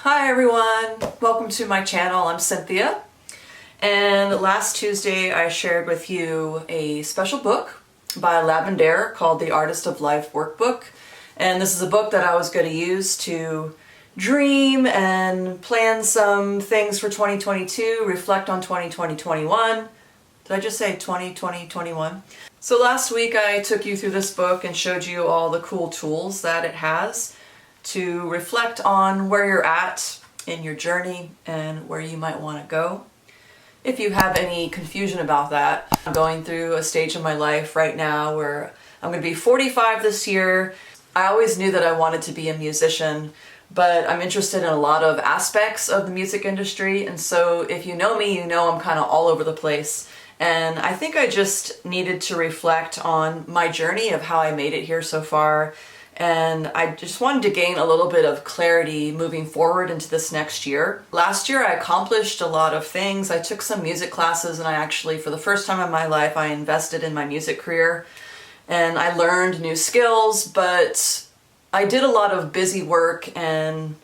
Hi everyone, welcome to my channel. I'm Cynthia, and last Tuesday I shared with you a special book by Lavender called The Artist of Life Workbook, and this is a book that I was going to use to dream and plan some things for 2022, reflect on 2020-21. Did I just say 2020-21? So last week I took you through this book and showed you all the cool tools that it has to reflect on where you're at in your journey and where you might want to go. If you have any confusion about that, I'm going through a stage in my life right now where I'm going to be 45 this year. I always knew that I wanted to be a musician, but I'm interested in a lot of aspects of the music industry, and so if you know me, you know I'm kind of all over the place. And I think I just needed to reflect on my journey of how I made it here so far. And I just wanted to gain a little bit of clarity moving forward into this next year. Last year I accomplished a lot of things. I took some music classes, and I actually, for the first time in my life, I invested in my music career. And I learned new skills, but I did a lot of busy work, and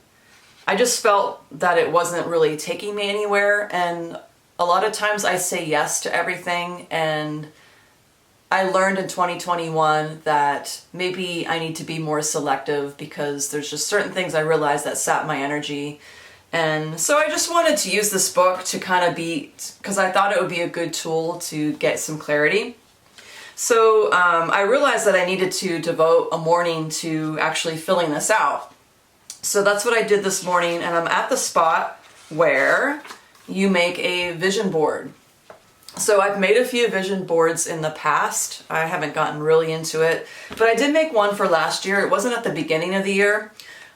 I just felt that it wasn't really taking me anywhere. And a lot of times I say yes to everything, and I learned in 2021 that maybe I need to be more selective because there's just certain things I realized that sap my energy. And so I just wanted to use this book to kind of because I thought it would be a good tool to get some clarity. So I realized that I needed to devote a morning to actually filling this out. So that's what I did this morning, and I'm at the spot where you make a vision board. So I've made a few vision boards in the past. I haven't gotten really into it, but I did make one for last year. It wasn't at the beginning of the year,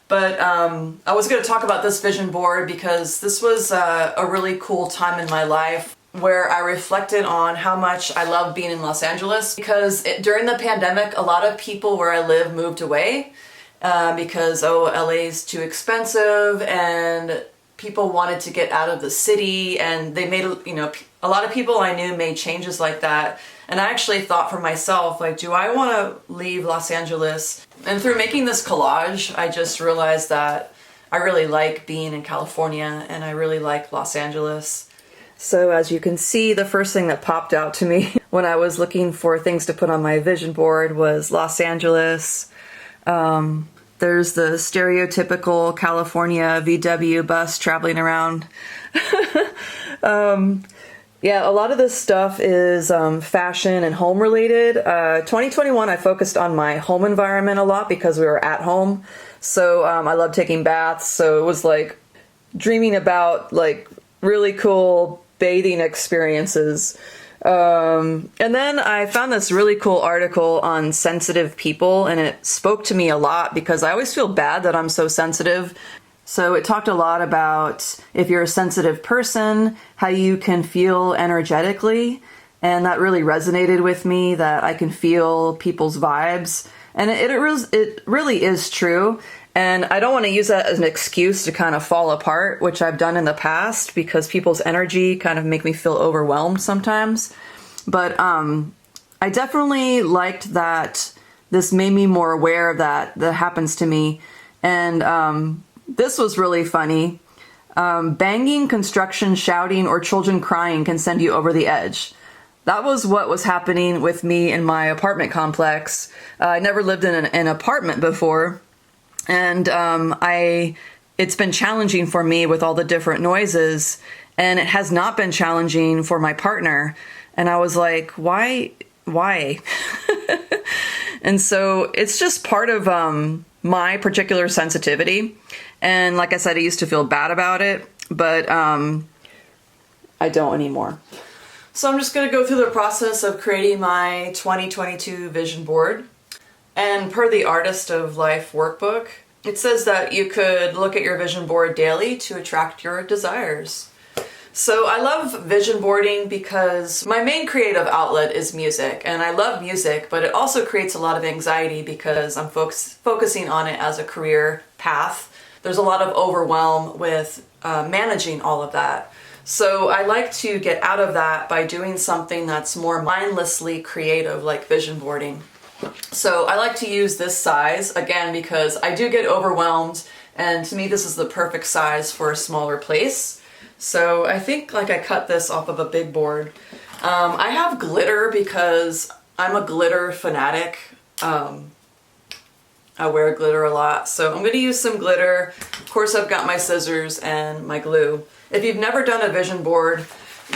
but I was going to talk about this vision board because this was a really cool time in my life where I reflected on how much I love being in Los Angeles, because during the pandemic, a lot of people where I live moved away because, LA's too expensive, and people wanted to get out of the city, and they made, a lot of people I knew made changes like that. And I actually thought for myself, like, do I want to leave Los Angeles? And through making this collage, I just realized that I really like being in California, and I really like Los Angeles. So as you can see, the first thing that popped out to me when I was looking for things to put on my vision board was Los Angeles. There's the stereotypical California VW bus traveling around. Yeah, a lot of this stuff is fashion and home related. 2021, I focused on my home environment a lot because we were at home. So I love taking baths. So it was like dreaming about like really cool bathing experiences. And then I found this really cool article on sensitive people, and it spoke to me a lot because I always feel bad that I'm so sensitive. So it talked a lot about if you're a sensitive person, how you can feel energetically, and that really resonated with me, that I can feel people's vibes, and it really is true. And I don't want to use that as an excuse to kind of fall apart, which I've done in the past, because people's energy kind of make me feel overwhelmed sometimes. But I definitely liked that this made me more aware of that happens to me. And this was really funny. Banging, construction, shouting, or children crying can send you over the edge. That was what was happening with me in my apartment complex. I never lived in an apartment before. And it's been challenging for me with all the different noises, and it has not been challenging for my partner. And I was like, why? And so it's just part of my particular sensitivity. And like I said, I used to feel bad about it, but I don't anymore. So I'm just going to go through the process of creating my 2022 vision board. And per the Artist of Life workbook, it says that you could look at your vision board daily to attract your desires. So I love vision boarding because my main creative outlet is music, and I love music, but it also creates a lot of anxiety because I'm focusing on it as a career path. There's a lot of overwhelm with managing all of that. So I like to get out of that by doing something that's more mindlessly creative, like vision boarding. So I like to use this size, again, because I do get overwhelmed And to me, this is the perfect size for a smaller place. So I think like I cut this off of a big board. I have glitter because I'm a glitter fanatic. I wear glitter a lot, so I'm going to use some glitter. Of course, I've got my scissors and my glue. If you've never done a vision board,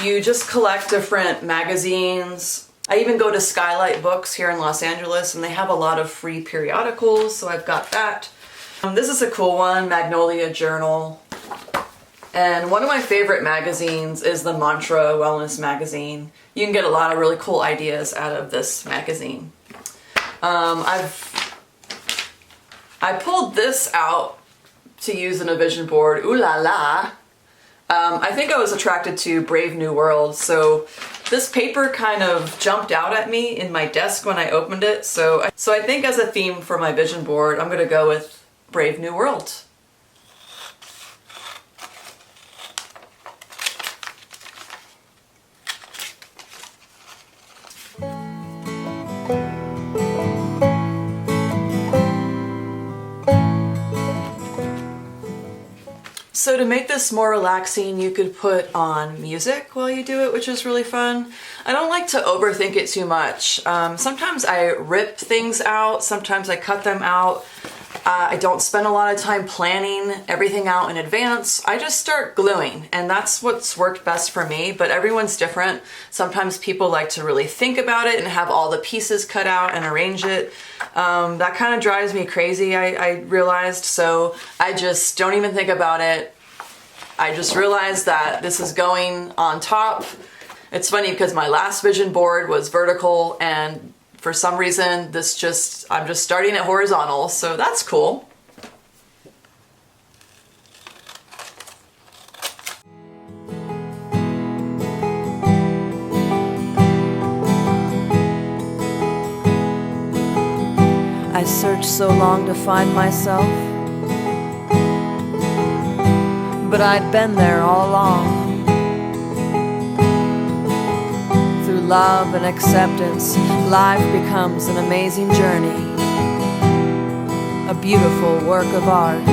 you just collect different magazines. I even go to Skylight Books here in Los Angeles, and they have a lot of free periodicals, so I've got that. This is a cool one, Magnolia Journal. And one of my favorite magazines is the Mantra Wellness magazine. You can get a lot of really cool ideas out of this magazine. I pulled this out to use in a vision board. Ooh la la. I think I was attracted to Brave New World, so this paper kind of jumped out at me in my desk when I opened it. So I think as a theme for my vision board, I'm going to go with Brave New World. So to make this more relaxing, you could put on music while you do it, which is really fun. I don't like to overthink it too much. Sometimes I rip things out, sometimes I cut them out. I don't spend a lot of time planning everything out in advance. I just start gluing, and that's what's worked best for me, but everyone's different. Sometimes people like to really think about it and have all the pieces cut out and arrange it. That kind of drives me crazy, I realized, so I just don't even think about it. I just realized that this is going on top. It's funny because my last vision board was vertical, and for some reason I'm just starting it horizontal, so that's cool. I searched so long to find myself, but I'd been there all along. Through love and acceptance, life becomes an amazing journey, a beautiful work of art.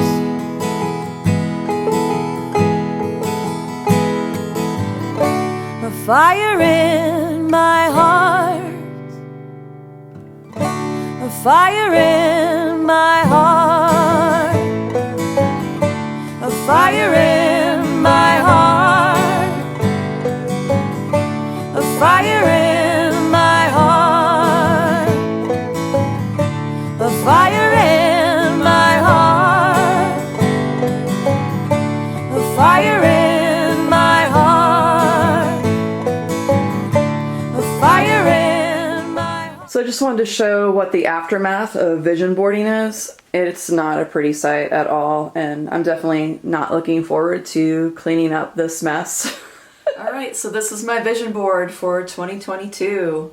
A fire in my heart, a fire in my heart, a fire in my heart, a fire in my heart, a fire in my heart, a fire in my heart, a fire in my heart. So I just wanted to show what the aftermath of vision boarding is. It's not a pretty sight at all, and I'm definitely not looking forward to cleaning up this mess. Alright, so this is my vision board for 2022.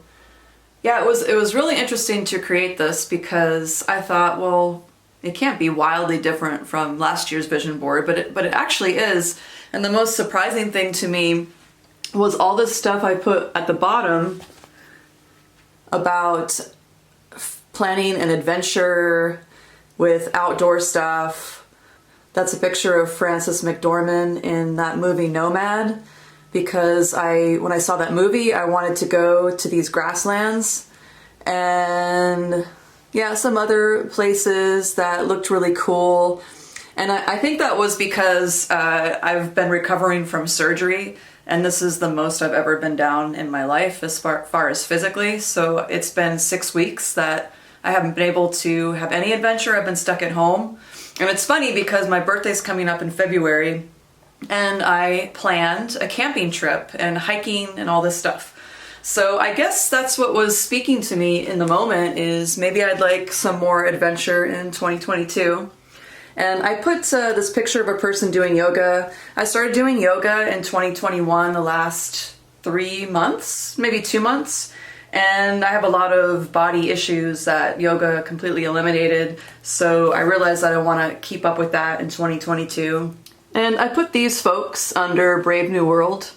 Yeah, it was really interesting to create this because I thought, well, it can't be wildly different from last year's vision board, but it actually is. And the most surprising thing to me was all this stuff I put at the bottom about planning an adventure with outdoor stuff. That's a picture of Frances McDormand in that movie Nomad, because when I saw that movie, I wanted to go to these grasslands and yeah, some other places that looked really cool. And I think that was because I've been recovering from surgery, and this is the most I've ever been down in my life as far as physically. So it's been 6 weeks that I haven't been able to have any adventure. I've been stuck at home. And it's funny because my birthday's coming up in February, and I planned a camping trip and hiking and all this stuff. So I guess that's what was speaking to me in the moment, is maybe I'd like some more adventure in 2022. And I put this picture of a person doing yoga. I started doing yoga in 2021, the last 3 months, maybe 2 months. And I have a lot of body issues that yoga completely eliminated. So I realized that I want to keep up with that in 2022. And I put these folks under Brave New World.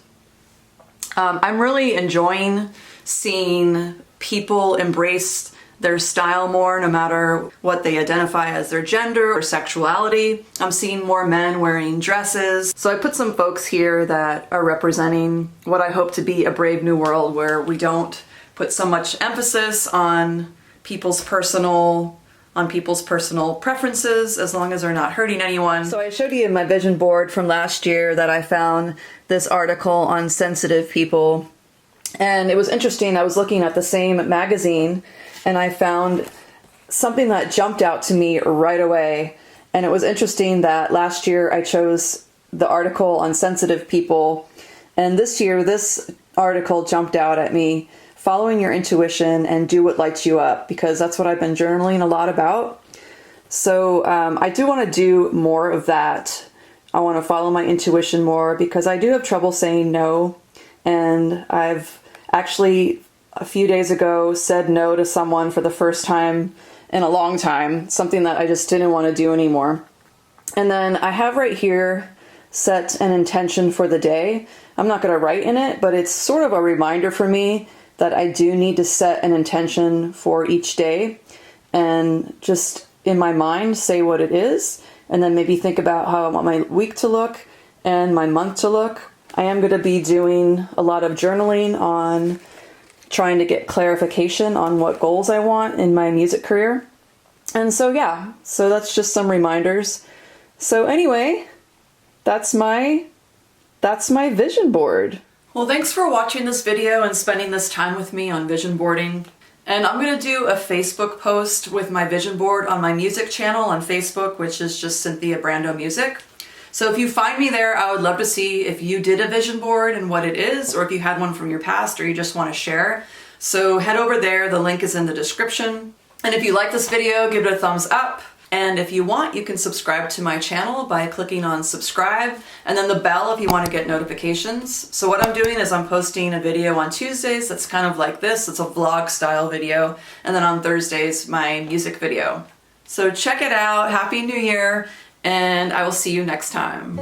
I'm really enjoying seeing people embrace their style more, no matter what they identify as their gender or sexuality. I'm seeing more men wearing dresses. So I put some folks here that are representing what I hope to be a brave new world where we don't put so much emphasis on people's personal preferences, as long as they're not hurting anyone. So I showed you my vision board from last year that I found this article on sensitive people. And it was interesting, I was looking at the same magazine and I found something that jumped out to me right away. And it was interesting that last year I chose the article on sensitive people, and this year this article jumped out at me: following your intuition and do what lights you up, because that's what I've been journaling a lot about. So I do want to do more of that. I want to follow my intuition more because I do have trouble saying no. And I've actually, a few days ago, said no to someone for the first time in a long time, something that I just didn't want to do anymore. And then I have right here set an intention for the day. I'm not going to write in it, but it's sort of a reminder for me that I do need to set an intention for each day and just in my mind say what it is, and then maybe think about how I want my week to look and my month to look. I am going to be doing a lot of journaling on trying to get clarification on what goals I want in my music career. And so yeah, so that's just some reminders. So anyway, that's my vision board. Well, thanks for watching this video and spending this time with me on vision boarding. And I'm going to do a Facebook post with my vision board on my music channel on Facebook, which is just Cynthia Brando Music. So if you find me there, I would love to see if you did a vision board and what it is, or if you had one from your past or you just want to share. So head over there, the link is in the description. And if you like this video, give it a thumbs up. And if you want, you can subscribe to my channel by clicking on subscribe and then the bell if you want to get notifications. So what I'm doing is I'm posting a video on Tuesdays that's kind of like this. It's a vlog style video. And then on Thursdays, my music video. So check it out. Happy New Year. And I will see you next time.